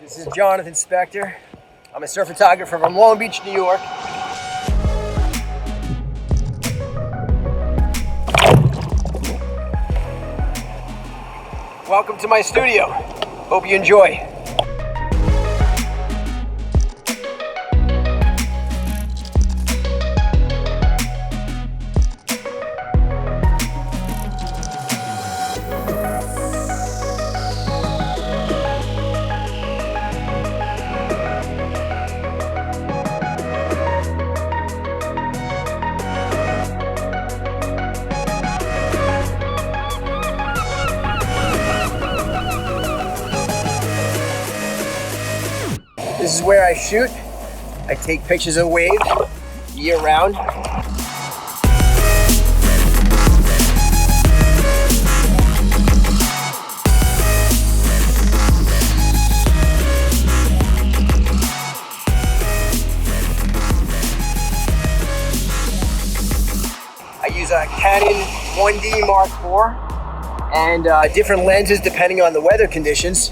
This is Jonathan Spector. I'm a surf photographer from Long Beach, New York. Welcome to my studio. Hope you enjoy. This is where I shoot. I take pictures of waves year round. I use a Canon 1D Mark IV and different lenses depending on the weather conditions.